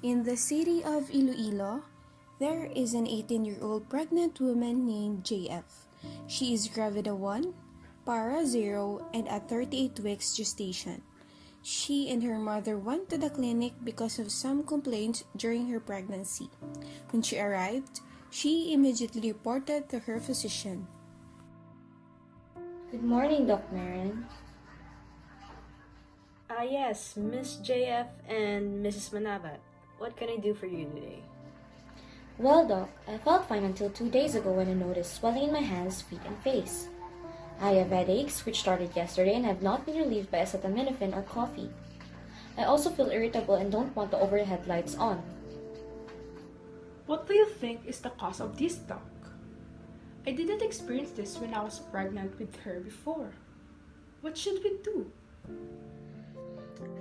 In the city of Iloilo, there is an 18-year-old pregnant woman named JF. She is gravida 1, para 0, and at 38 weeks gestation. She and her mother went to the clinic because of some complaints during her pregnancy. When she arrived, she immediately reported to her physician. Good morning, Doc Marin. Yes, Miss JF and Mrs. Manabat. What can I do for you today? Well, Doc, I felt fine until 2 days ago when I noticed swelling in my hands, feet, and face. I have headaches, which started yesterday and have not been relieved by acetaminophen or coffee. I also feel irritable and don't want the overhead lights on. What do you think is the cause of this, doc? I didn't experience this when I was pregnant with her before. What should we do?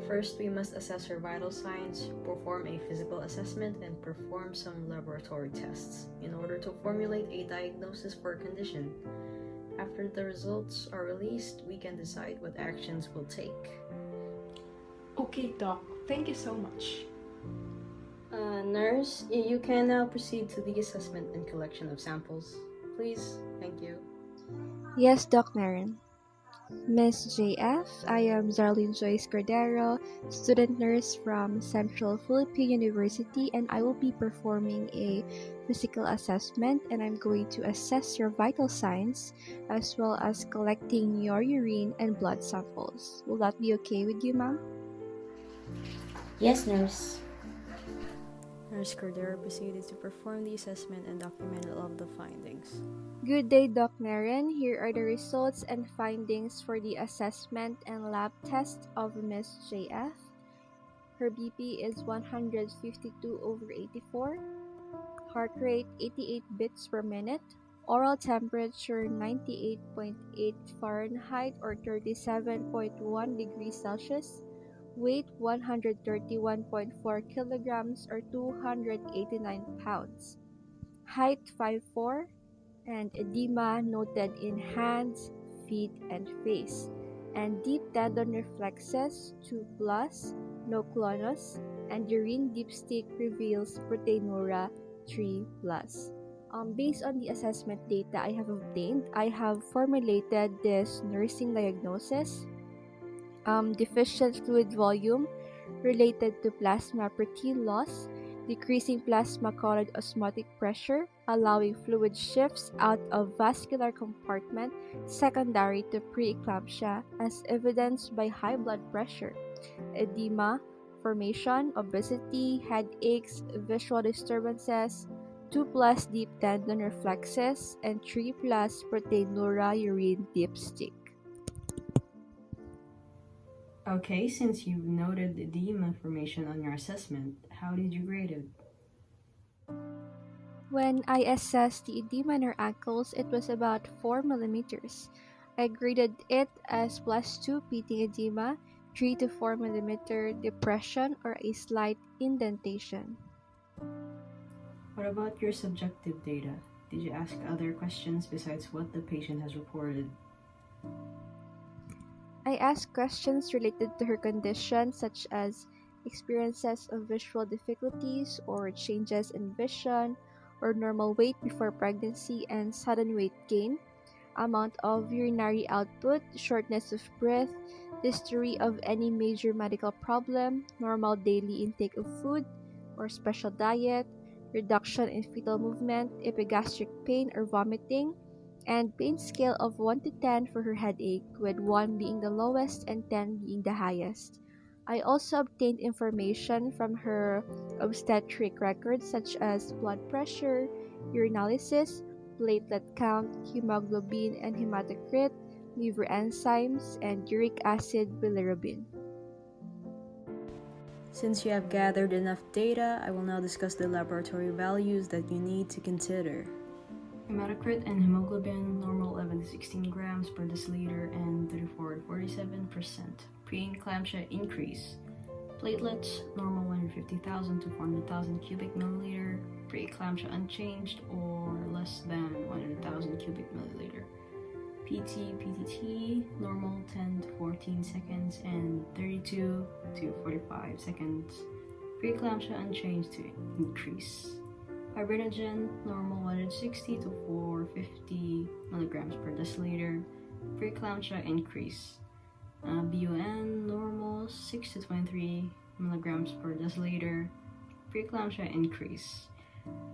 First, we must assess her vital signs, perform a physical assessment, and perform some laboratory tests in order to formulate a diagnosis for a condition. After the results are released, we can decide what actions we'll take. Okay, doc, thank you so much. Nurse, you can now proceed to the assessment and collection of samples. Please, thank you. Yes, Doc Marin. Miss JF, I am Zarlene Joyce Cordero, student nurse from Central Philippine University, and I will be performing a physical assessment, and I'm going to assess your vital signs as well as collecting your urine and blood samples. Will that be okay with you, ma'am? Yes, nurse. Nurse Cordero proceeded to perform the assessment and document all of the findings. Good day, Doc Marin. Here are the results and findings for the assessment and lab test of Miss JF. Her BP is 152/84, heart rate 88 beats per minute, oral temperature 98.8 Fahrenheit or 37.1 degrees Celsius, weight 131.4 kilograms or 289 pounds, height 5'4", and edema noted in hands, feet, and face, and deep tendon reflexes 2+, no clonus, and urine dipstick reveals proteinura 3+. Based on the assessment data I have obtained, I have formulated this nursing diagnosis. Deficient fluid volume related to plasma protein loss, decreasing plasma colored osmotic pressure, allowing fluid shifts out of vascular compartment secondary to preeclampsia as evidenced by high blood pressure, edema, formation, obesity, headaches, visual disturbances, 2+ deep tendon reflexes, and 3+ proteinura urine dipstick. Okay, since you've noted the edema information on your assessment, how did you grade it? When I assessed the edema in her ankles, it was about 4 millimeters. I graded it as +2 pitting edema, 3 to 4 millimeter depression, or a slight indentation. What about your subjective data? Did you ask other questions besides what the patient has reported? I asked questions related to her condition, such as experiences of visual difficulties or changes in vision, or normal weight before pregnancy and sudden weight gain, amount of urinary output, shortness of breath, history of any major medical problem, normal daily intake of food or special diet, reduction in fetal movement, epigastric pain or vomiting, and pain scale of 1 to 10 for her headache, with 1 being the lowest and 10 being the highest. I also obtained information from her obstetric records such as blood pressure, urinalysis, platelet count, hemoglobin and hematocrit, liver enzymes, and uric acid bilirubin. Since you have gathered enough data, I will now discuss the laboratory values that you need to consider. Hematocrit and hemoglobin normal 11 to 16 grams per deciliter and 34 to 47%. Preeclampsia increase. Platelets normal 150,000 to 400,000 cubic milliliter. Preeclampsia unchanged or less than 100,000 cubic milliliter. PTT normal 10 to 14 seconds and 32 to 45 seconds. Preeclampsia unchanged to increase. Fibrinogen normal 160 to 450 milligrams per deciliter. Preeclampsia increase. BUN normal 6 to 23 milligrams per deciliter. Preeclampsia increase.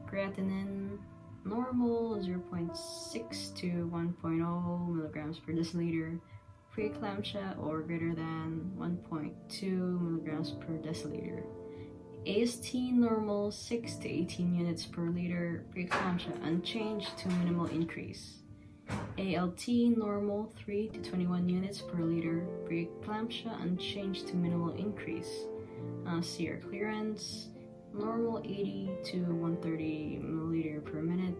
Creatinine normal 0.6 to 1.0 milligrams per deciliter. Preeclampsia or greater than 1.2 milligrams per deciliter. AST normal 6 to 18 units per liter. Preeclampsia unchanged to minimal increase. ALT normal 3 to 21 units per liter. Preeclampsia unchanged to minimal increase. CR clearance normal 80 to 130 milliliter per minute.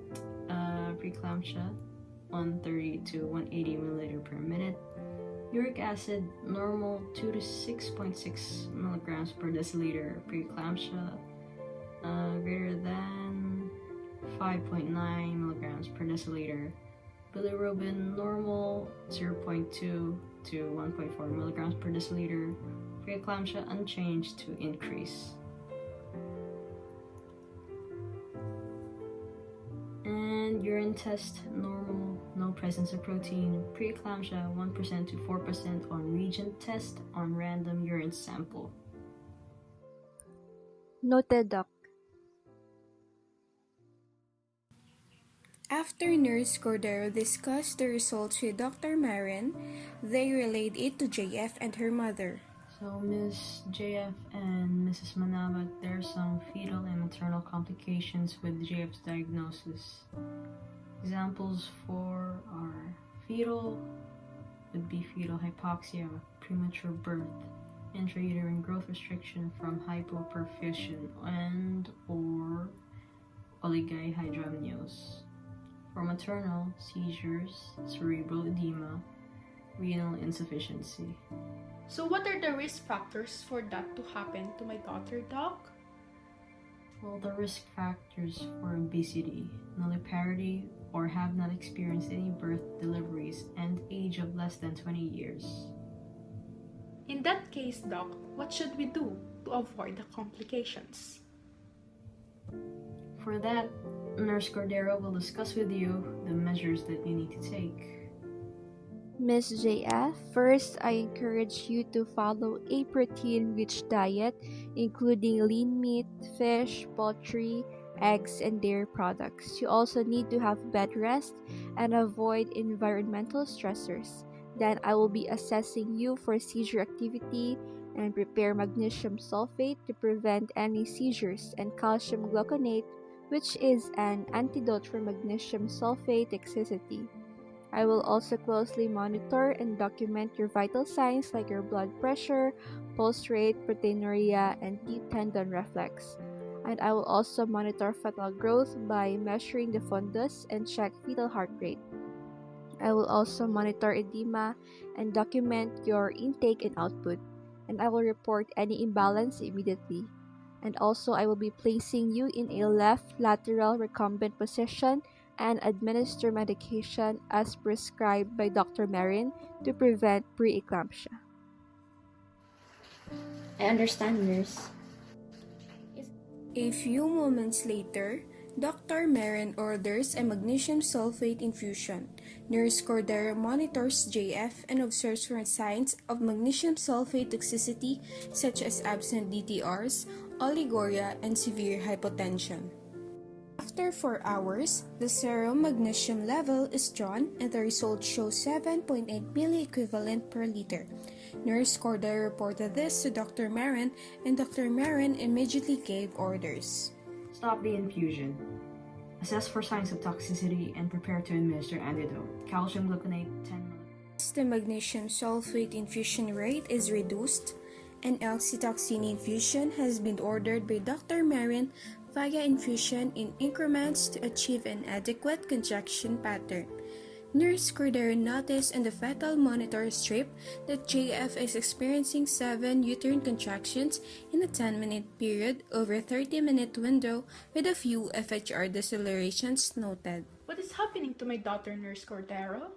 Preeclampsia 130 to 180 milliliter per minute. Uric acid normal 2 to 6.6 milligrams per deciliter. Preeclampsia greater than 5.9 milligrams per deciliter. Bilirubin normal 0.2 to 1.4 milligrams per deciliter. Preeclampsia unchanged to increase. And urine test normal, no presence of protein. Preeclampsia 1% to 4% on Regent test on random urine sample. Noted, Doc. After Nurse Cordero discussed the results with Dr. Marin, they relayed it to JF and her mother. So Ms. JF and Mrs. Manabat, there are some fetal and maternal complications with JF's diagnosis. Examples for are fetal would be fetal hypoxia, premature birth, intrauterine growth restriction from hypoperfusion and or oligihydramnios. For maternal, seizures, cerebral edema, renal insufficiency. So what are the risk factors for that to happen to my daughter, Doc? Well, the risk factors for obesity, nulliparity, or have not experienced any birth deliveries and age of less than 20 years. In that case, Doc, what should we do to avoid the complications? For that, Nurse Cordero will discuss with you the measures that you need to take. Ms. JF, first I encourage you to follow a protein-rich diet, including lean meat, fish, poultry, eggs, and dairy products. You also need to have bed rest and avoid environmental stressors. Then I will be assessing you for seizure activity and prepare magnesium sulfate to prevent any seizures and calcium gluconate, which is an antidote for magnesium sulfate toxicity. I will also closely monitor and document your vital signs like your blood pressure, pulse rate, proteinuria, and deep tendon reflex. And I will also monitor fetal growth by measuring the fundus and check fetal heart rate. I will also monitor edema and document your intake and output. And I will report any imbalance immediately. And also I will be placing you in a left lateral recumbent position and administer medication as prescribed by Dr. Marin to prevent preeclampsia. I understand, nurse. A few moments later, Dr. Marin orders a magnesium sulfate infusion. Nurse Cordero monitors JF and observes for signs of magnesium sulfate toxicity such as absent DTRs, oliguria, and severe hypotension. After 4 hours, the serum magnesium level is drawn and the results show 7.8 milliequivalent per liter. Nurse Cordero reported this to Dr. Marin, and Dr. Marin immediately gave orders. Stop the infusion. Assess for signs of toxicity and prepare to administer antidote. Calcium gluconate 10 mg. The magnesium sulfate infusion rate is reduced, and oxytocin infusion has been ordered by Dr. Marin via infusion in increments to achieve an adequate contraction pattern. Nurse Cordero noticed in the fetal monitor strip that JF is experiencing 7 uterine contractions in a 10-minute period over a 30-minute window with a few FHR decelerations noted. What is happening to my daughter, Nurse Cordero?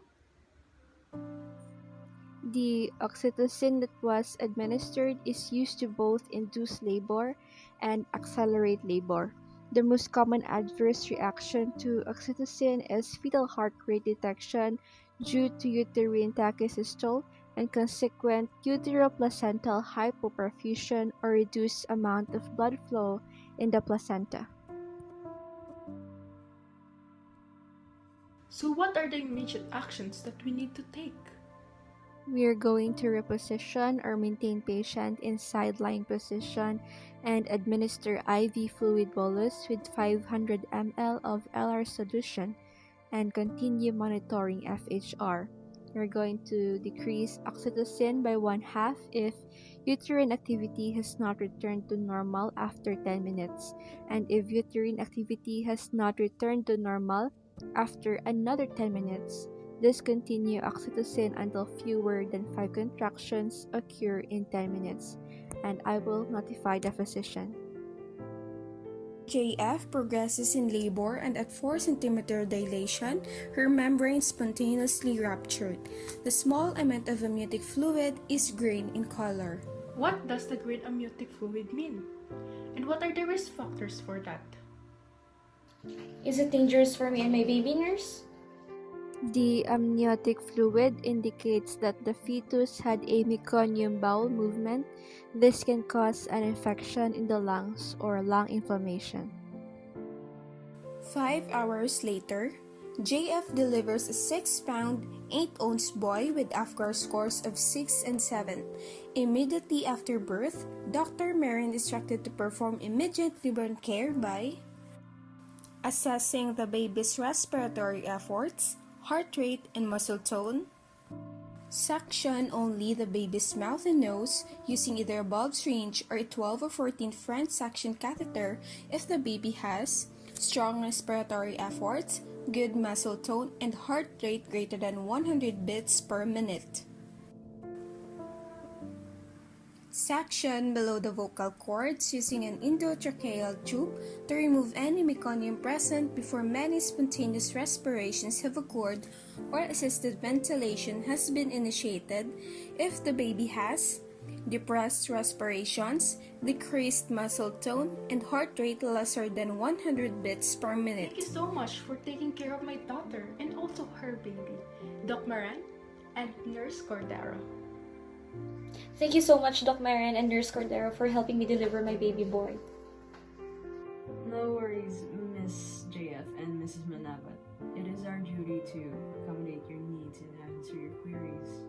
The oxytocin that was administered is used to both induce labor and accelerate labor. The most common adverse reaction to oxytocin is fetal heart rate detection due to uterine tachycystole and consequent uteroplacental hypoperfusion or reduced amount of blood flow in the placenta. So, what are the immediate actions that we need to take? We are going to reposition or maintain patient in sideline position and administer IV fluid bolus with 500 ml of LR solution and continue monitoring FHR. We're going to decrease oxytocin by one half if uterine activity has not returned to normal after 10 minutes, and if uterine activity has not returned to normal after another 10 minutes, discontinue oxytocin until fewer than 5 contractions occur in 10 minutes, and I will notify the physician. JF progresses in labor and at 4 cm dilation, her membrane spontaneously ruptured. The small amount of amniotic fluid is green in color. What does the green amniotic fluid mean? And what are the risk factors for that? Is it dangerous for me and my baby, nurse? The amniotic fluid indicates that the fetus had a meconium bowel movement. This can cause an infection in the lungs or lung inflammation. 5 hours later, JF delivers a 6-pound, 8-ounce boy with AFGAR scores of 6 and 7. Immediately after birth, Dr. Marin instructed to perform immediate newborn care by assessing the baby's respiratory efforts, heart rate, and muscle tone. Suction only the baby's mouth and nose using either a bulb syringe or a 12 or 14 French suction catheter if the baby has strong respiratory efforts, good muscle tone, and heart rate greater than 100 beats per minute. Suction below the vocal cords using an endotracheal tube to remove any meconium present before many spontaneous respirations have occurred or assisted ventilation has been initiated if the baby has depressed respirations, decreased muscle tone, and heart rate lesser than 100 beats per minute. Thank you so much for taking care of my daughter and also her baby, Doc Maran and Nurse Cordero. Thank you so much, Doc Marin and Nurse Cordero, for helping me deliver my baby boy. No worries, Miss JF and Mrs. Manabat. It is our duty to accommodate your needs and answer your queries.